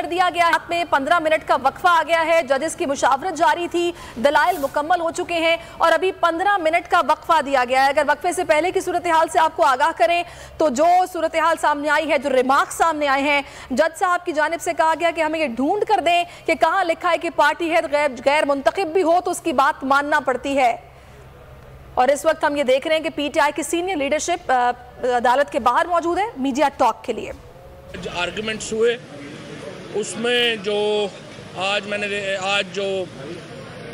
कर दिया गया है। में 15 मिनट का वक्फा आ गया है। जजेस की मुशावरत जारी थी, दलाइल मुकम्मल हो चुके हैं और अभी 15 मिनट का वक्फा दिया गया है। अगर वक्फे से पहले की सूरत हाल से आपको आगाह करें तो जो सूरत हाल सामने आई है, जो रिमार्क्स सामने आए हैं, जज साहब की जानिब से कहा गया कि हमें ये ढूंढ कर दें कि कहां लिखा है कि पार्टी है गैर मुंतखब भी हो तो उसकी बात मानना पड़ती है। और इस वक्त हम ये देख रहे हैं कि पीटीआई की सीनियर लीडरशिप अदालत के बाहर मौजूद है मीडिया टॉक के लिए। आर्गुमेंट्स हुए उसमें जो आज जो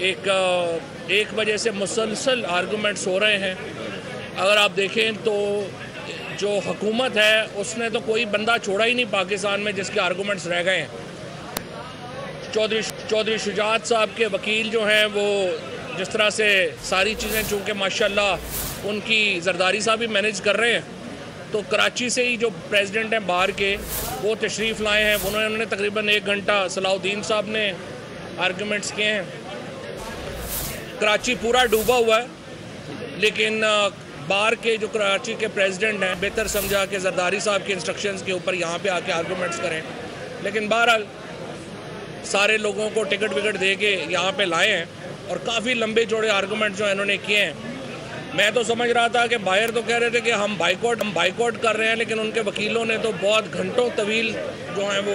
एक बजे से मुसलसल आर्गुमेंट्स हो रहे हैं। अगर आप देखें तो जो हुकूमत है उसने तो कोई बंदा छोड़ा ही नहीं पाकिस्तान में जिसके आर्गुमेंट्स रह गए हैं। चौधरी शुजात साहब के वकील जो हैं वो जिस तरह से सारी चीज़ें चूँकि माशाल्लाह उनकी जरदारी साहब भी मैनेज कर रहे हैं, तो कराची से ही जो प्रेसिडेंट हैं बाहर के वो तशरीफ़ लाए हैं। उन्होंने तकरीबन 1 घंटा सलाउद्दीन साहब ने आर्गुमेंट्स किए हैं। कराची पूरा डूबा हुआ है, लेकिन बाहर के जो कराची के प्रेसिडेंट हैं बेहतर समझा कि जरदारी साहब के इंस्ट्रक्शंस के ऊपर यहाँ पे आके आर्गुमेंट्स करें। लेकिन बहरहाल सारे लोगों को टिकट विकट दे के यहाँ पे लाए हैं और काफ़ी लंबे चौड़े आर्गुमेंट जो इन्होंने किए हैं। मैं तो समझ रहा था कि बाहर तो कह रहे थे कि हम बाइकआउट कर रहे हैं, लेकिन उनके वकीलों ने तो बहुत घंटों तवील जो हैं वो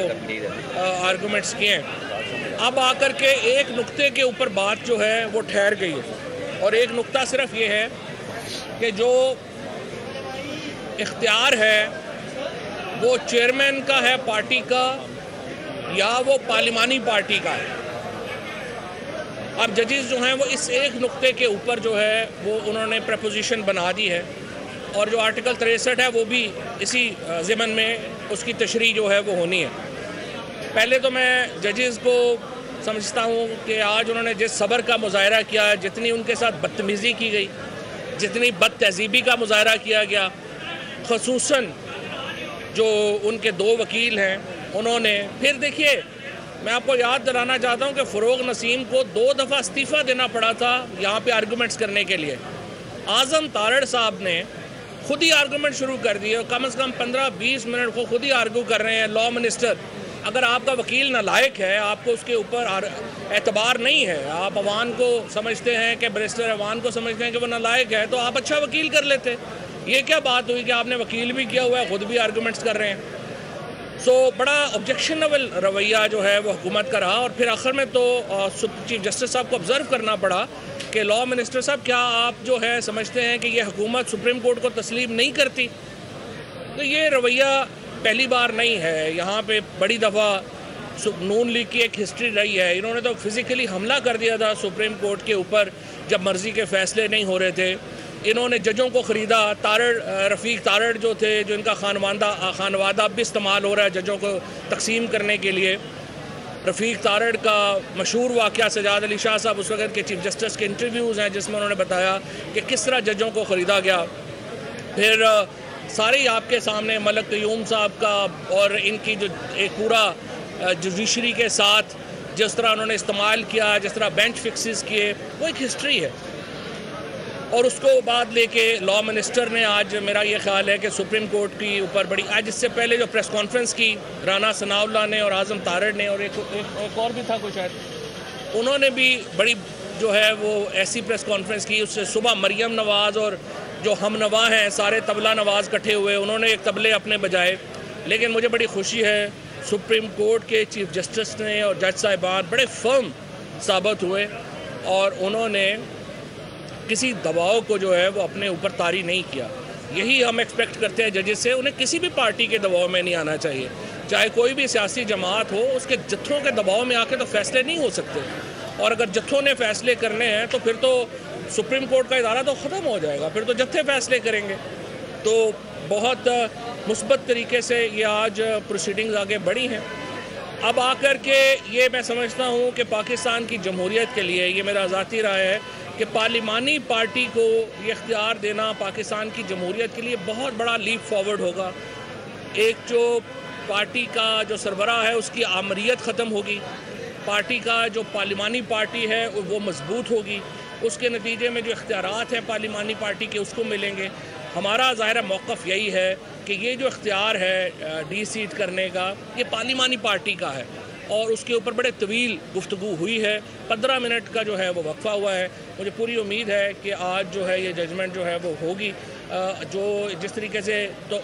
आर्गुमेंट्स किए हैं। अब आकर के एक नुक्ते के ऊपर बात जो है वो ठहर गई है और एक नुक्ता सिर्फ ये है कि जो इख्तियार है वो चेयरमैन का है पार्टी का या वो पार्लिमानी पार्टी का है। अब जजेस जो हैं वो इस एक नुक्ते के ऊपर जो है वो उन्होंने प्रपोजिशन बना दी है और जो आर्टिकल 63 है वो भी इसी ज़िमन में उसकी तशरीह जो है वो होनी है। पहले तो मैं जजेस को समझता हूँ कि आज उन्होंने जिस सब्र का मुजाहरा किया, जितनी उनके साथ बदतमीज़ी की गई, जितनी बदतहज़ीबी का मुजाहरा किया गया, ख़ुसूसन जो उनके 2 वकील हैं उन्होंने फिर देखिए, मैं आपको याद दिलाना चाहता हूं कि फ़रोग नसीम को 2 दफ़ा इस्तीफ़ा देना पड़ा था यहाँ पे आर्गुमेंट्स करने के लिए। आज़म तारड़ साहब ने खुद ही आर्गुमेंट शुरू कर दिए और कम से कम 15-20 मिनट को खुद ही आर्गू कर रहे हैं। लॉ मिनिस्टर, अगर आपका वकील नालायक है, आपको उसके ऊपर एतबार नहीं है, आप अवान को समझते हैं कि बैरिस्टर अवान को समझते हैं कि वो नालायक है, तो आप अच्छा वकील कर लेते। ये क्या बात हुई कि आपने वकील भी किया हुआ है, ख़ुद भी आर्गूमेंट्स कर रहे हैं। बड़ा ऑब्जेक्शनेबल रवैया जो है वो हुकूमत का रहा और फिर आखिर में तो चीफ जस्टिस साहब को ऑब्ज़र्व करना पड़ा कि लॉ मिनिस्टर साहब, क्या आप जो है समझते हैं कि ये हुकूमत सुप्रीम कोर्ट को तस्लीम नहीं करती? तो ये रवैया पहली बार नहीं है। यहाँ पे बड़ी दफ़ा नून लीग की एक हिस्ट्री रही है। इन्होंने तो फिज़िकली हमला कर दिया था सुप्रीम कोर्ट के ऊपर जब मर्ज़ी के फ़ैसले नहीं हो रहे थे। इन्होंने जजों को ख़रीदा। रफ़ीक तारड़ जो थे, जो इनका खानवादा भी इस्तेमाल हो रहा है जजों को तकसीम करने के लिए। रफ़ीक तारड़ का मशहूर वाक़या सजाद अली शाह साहब उस वक़्त के चीफ जस्टिस के इंटरव्यूज़ हैं जिसमें उन्होंने बताया कि किस तरह जजों को ख़रीदा गया। फिर सारे ही आपके सामने मलक क़यूम साहब का और इनकी जो एक पूरा जुडिशरी के साथ जिस तरह उन्होंने इस्तेमाल किया, जिस तरह बेंच फिक्सेस किए, वो एक हिस्ट्री है। और उसको बाद लेके लॉ मिनिस्टर ने आज, मेरा ये ख्याल है कि सुप्रीम कोर्ट की ऊपर बड़ी, आज इससे पहले जो प्रेस कॉन्फ्रेंस की राना सनाउल्लाह ने और आज़म तारड़ ने और एक और भी था कुछ शायद, उन्होंने भी बड़ी जो है वो ऐसी प्रेस कॉन्फ्रेंस की। उससे सुबह मरियम नवाज़ और जो हम नवा हैं सारे तबला नवाज़ इकट्ठे हुए, उन्होंने एक तबले अपने बजाए। लेकिन मुझे बड़ी खुशी है सुप्रीम कोर्ट के चीफ जस्टिस ने और जज साहिबान बड़े फर्म साबित हुए और उन्होंने किसी दबाव को जो है वो अपने ऊपर तारी नहीं किया। यही हम एक्सपेक्ट करते हैं जजेस से। उन्हें किसी भी पार्टी के दबाव में नहीं आना चाहिए, चाहे कोई भी सियासी जमात हो, उसके जत्थों के दबाव में आके तो फैसले नहीं हो सकते। और अगर जत्थों ने फैसले करने हैं तो फिर तो सुप्रीम कोर्ट का इदारा तो ख़त्म हो जाएगा, फिर तो जत्थे फैसले करेंगे। तो बहुत मुस्बत तरीके से ये आज प्रोसीडिंग्स आगे बढ़ी हैं। अब आकर के ये मैं समझता हूँ कि पाकिस्तान की जमहूरियत के लिए, ये मेरा ज़ाती राय है कि पार्लिमानी पार्टी को ये इख्तियार देना पाकिस्तान की जमहूरियत के लिए बहुत बड़ा लीप फॉरवर्ड होगा। एक जो पार्टी का जो सरबराह है उसकी आमरीत ख़त्म होगी, पार्टी का जो पार्लिमानी पार्टी है वो मजबूत होगी, उसके नतीजे में जो इख्तियारात हैं पार्लिमानी पार्टी के उसको मिलेंगे। हमारा ज़ाहिर मौक़िफ़ यही है कि ये जो इख्तियार है डी सीट करने का, ये पार्लिमानी पार्टी का है। और उसके ऊपर बड़े तवील गुफ्तगू हुई है। 15 मिनट का जो है वो वक्फा हुआ है। मुझे पूरी उम्मीद है कि आज जो है ये जजमेंट जो है वो होगी। जो जिस तरीके से तो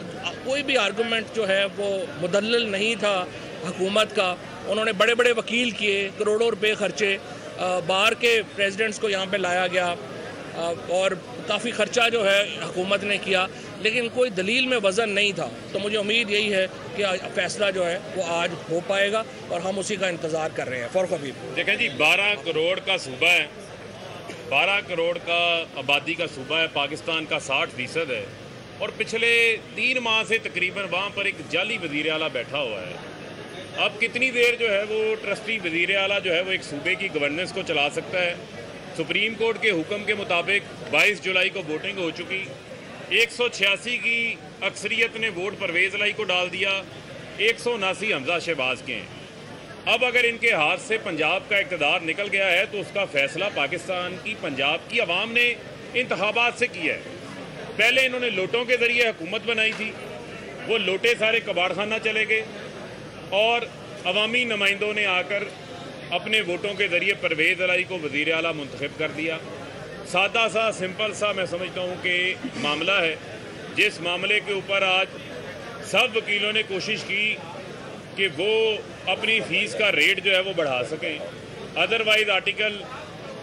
कोई भी आर्गूमेंट जो है वो मुदल्लल नहीं था हुकूमत का। उन्होंने बड़े बड़े वकील किए, करोड़ों रुपए खर्चे, बाहर के प्रेसिडेंट्स को यहाँ पे लाया गया और काफ़ी ख़र्चा जो है हुकूमत ने किया, लेकिन कोई दलील में वज़न नहीं था। तो मुझे उम्मीद यही है कि फ़ैसला जो है वो आज हो पाएगा और हम उसी का इंतज़ार कर रहे हैं। फ़ारूक हबीब, देखें जी, 12 करोड़ का सूबा है, 12 करोड़ का आबादी का सूबा है, पाकिस्तान का 60% है और पिछले 3 माह से तकरीबन वहाँ पर एक जाली वज़ीर आला बैठा हुआ है। अब कितनी देर जो है वो ट्रस्टी वज़ीर आला जो है वो एक सूबे की गवर्नेंस को चला सकता है। सुप्रीम कोर्ट के हुक्म के मुताबिक 22 जुलाई को वोटिंग हो चुकी, 186 की अक्सरियत ने वोट परवेज़ लाई को डाल दिया, 179 हमजा शहबाज के हैं। अब अगर इनके हाथ से पंजाब का इक़्तिदार निकल गया है तो उसका फ़ैसला पाकिस्तान की पंजाब की आवाम ने इंतखाबात से किया है। पहले इन्होंने लोटों के ज़रिए हुकूमत बनाई थी, वो लोटे सारे कबाड़खाना चले गए और अवामी नुमाइंदों ने आकर अपने वोटों के ज़रिए परवेज़ लाई को वज़ीर आला मुंतखब कर दिया। सादा सा सिंपल सा मैं समझता हूँ कि मामला है, जिस मामले के ऊपर आज सब वकीलों ने कोशिश की कि वो अपनी फ़ीस का रेट जो है वो बढ़ा सकें। अदरवाइज़ आर्टिकल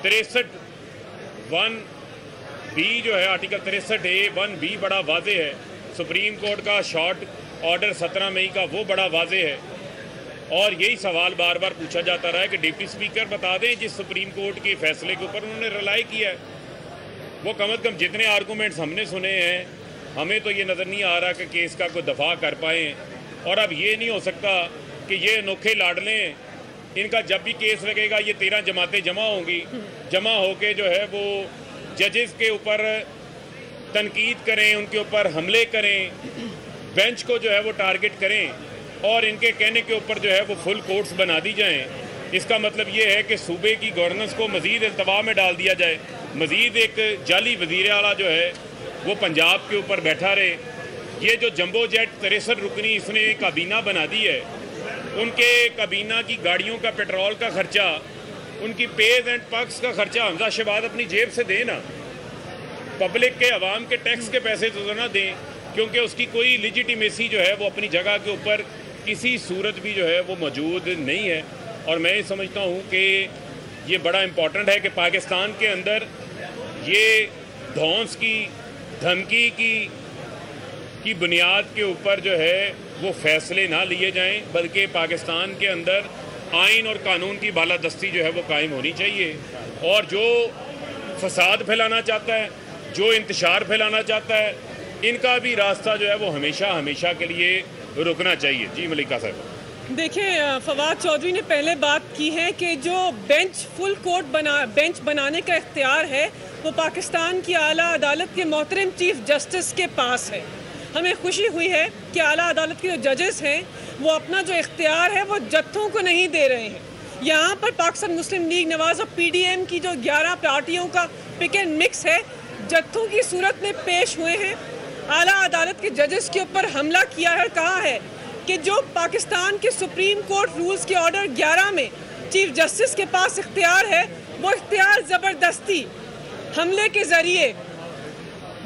63(1)(b) जो है, आर्टिकल 63(a)(1)(b) बड़ा वाज़ेह है। सुप्रीम कोर्ट का शॉर्ट ऑर्डर 17 मई का वो बड़ा वाज़ेह है और यही सवाल बार बार पूछा जाता रहा है कि डिप्टी स्पीकर बता दें जिस सुप्रीम कोर्ट के फैसले के ऊपर उन्होंने रिलाई किया है, वो कम अज़ कम जितने आर्गूमेंट्स हमने सुने हैं, हमें तो ये नज़र नहीं आ रहा कि केस का कोई दफा कर पाएँ। और अब ये नहीं हो सकता कि ये अनोखे लाडले, इनका जब भी केस लगेगा ये 13 जमातें जमा होंगी, जमा होके जो है वो जजेस के ऊपर तनकीद करें, उनके ऊपर हमले करें, बेंच को जो है वो टारगेट करें और इनके कहने के ऊपर जो है वो फुल कोर्ट्स बना दी जाएं। इसका मतलब ये है कि सूबे की गवर्नेंस को मज़ीद इल्तवा में डाल दिया जाए, मज़ीद एक जाली वज़ीर आला जो है वो पंजाब के ऊपर बैठा रहे। ये जो जंबो जेट 63 रुकनी इसने काबीना बना दी है, उनके काबीना की गाड़ियों का पेट्रोल का खर्चा, उनकी पेज एंड पर्क्स का खर्चा हमजा शहबाज अपनी जेब से दें ना, पब्लिक के अवाम के टैक्स के पैसे तो ना दें, क्योंकि उसकी कोई लिजिटिमेसी जो है वो अपनी जगह के ऊपर किसी सूरत भी जो है वो मौजूद नहीं है। और मैं समझता हूँ कि ये बड़ा इम्पॉर्टेंट है कि पाकिस्तान के अंदर ये धौंस की धमकी की बुनियाद के ऊपर जो है वो फैसले ना लिए जाएं, बल्कि पाकिस्तान के अंदर आइन और कानून की बालादस्ती जो है वो कायम होनी चाहिए। और जो फसाद फैलाना चाहता है, जो इंतशार फैलाना चाहता है, इनका भी रास्ता जो है वो हमेशा हमेशा के लिए रुकना चाहिए। जी मलिका साहब, देखिए, फवाद चौधरी ने पहले बात की है कि जो बेंच बनाने का इख्तियार है वो पाकिस्तान की आला अदालत के मोहतरम चीफ जस्टिस के पास है। हमें खुशी हुई है कि आला अदालत के जो जजेस हैं वो अपना जो इख्तियार है वो जत्थों को नहीं दे रहे हैं। यहाँ पर पाकिस्तान मुस्लिम लीग नवाज और PDM की जो 11 पार्टियों का पिक एंड मिक्स है, जत्थों की सूरत में पेश हुए हैं। आला अदालत के जजेस के ऊपर हमला किया है, कहा है कि जो पाकिस्तान के सुप्रीम कोर्ट रूल्स के ऑर्डर 11 में चीफ जस्टिस के पास इख्तियार है, वो इख्तियार ज़बरदस्ती हमले के ज़रिए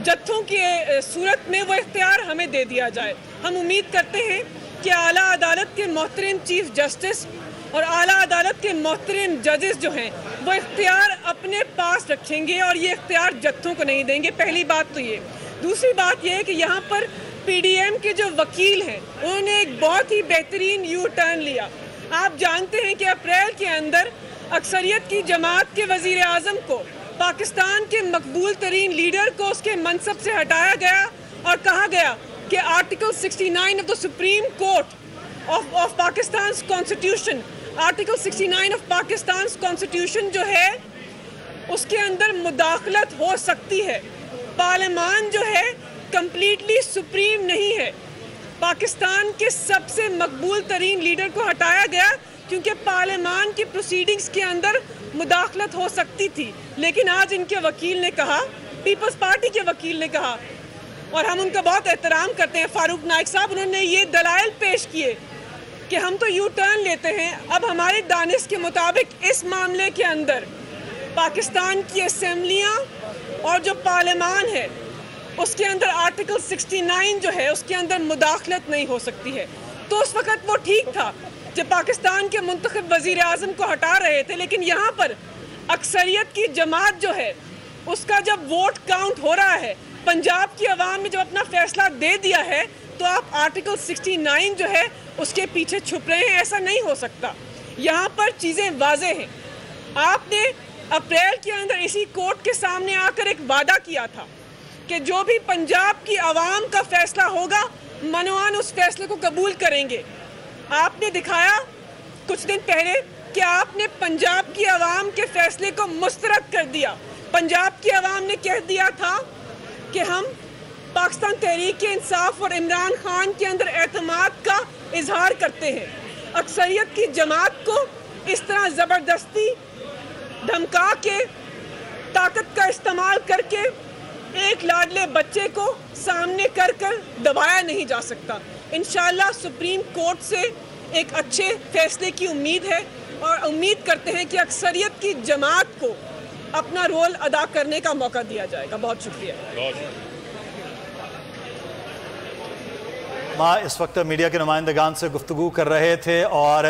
जत्थों की सूरत में वो इख्तियार हमें दे दिया जाए। हम उम्मीद करते हैं कि आला अदालत के मोहतरम चीफ जस्टिस और आला अदालत के मोहतरम जजेस जो हैं वो इख्तियार अपने पास रखेंगे और ये इख्तियार जत्थों को नहीं देंगे। पहली बात तो ये। दूसरी बात ये है कि यहाँ पर PDM के जो वकील हैं उन्होंने एक बहुत ही बेहतरीन यू टर्न लिया। आप जानते हैं कि अप्रैल के अंदर अक्सरियत की जमात के वज़ीर आज़म को, पाकिस्तान के मकबूल तरीन लीडर को उसके मनसब से हटाया गया और कहा गया कि article 69 of the supreme court of Pakistan constitution, article 69 of Pakistan constitution जो है उसके अंदर मुदाखलत हो सकती है। पार्लियामान जो है कंप्लीटली सुप्रीम नहीं है। पाकिस्तान के सबसे मकबूल तरीन लीडर को हटाया गया क्योंकि पार्लियामान की प्रोसीडिंग्स के अंदर मुदाखलत हो सकती थी। लेकिन आज इनके वकील ने कहा, पीपल्स पार्टी के वकील ने कहा, और हम उनका बहुत एहतराम करते हैं, फारूक नाइक साहब, उन्होंने ये दलाइल पेश किए कि हम तो यू टर्न लेते हैं। अब हमारे दानिश के मुताबिक इस मामले के अंदर पाकिस्तान की असेंबलियाँ और जो पार्लियामान है उसके अंदर आर्टिकल 69 जो है उसके अंदर मुदाखलत नहीं हो सकती है। तो उस वक़्त वो ठीक था जब पाकिस्तान के मुंतखब वज़ीर आज़म को हटा रहे थे, लेकिन यहाँ पर अक्सरियत की जमात जो है उसका जब वोट काउंट हो रहा है, पंजाब की आवाम ने जब अपना फैसला दे दिया है, तो आप आर्टिकल 69 जो है उसके पीछे छुप रहे हैं। ऐसा नहीं हो सकता। यहाँ पर चीज़ें वाज़ेह हैं। आपने अप्रैल के अंदर इसी कोर्ट के सामने आकर एक वादा किया था कि जो भी पंजाब की आवाम का फैसला होगा मनवान उस फैसले को कबूल करेंगे। आपने दिखाया कुछ दिन पहले कि आपने पंजाब की आवाम के फैसले को मुस्तरद कर दिया। पंजाब की आवाम ने कह दिया था कि हम पाकिस्तान तहरीक इंसाफ और इमरान खान के अंदर एतमाद का इजहार करते हैं। अक्सरियत की जमात को इस तरह ज़बरदस्ती धमका के ताकत का इस्तेमाल करके एक लाडले बच्चे को सामने कर दबाया नहीं जा सकता। इंशाअल्लाह सुप्रीम कोर्ट से एक अच्छे फैसले की उम्मीद है और उम्मीद करते हैं कि अक्सरियत की जमात को अपना रोल अदा करने का मौका दिया जाएगा। बहुत शुक्रिया। माँ इस वक्त मीडिया के नुमाइंदगान से गुफ्तगू कर रहे थे और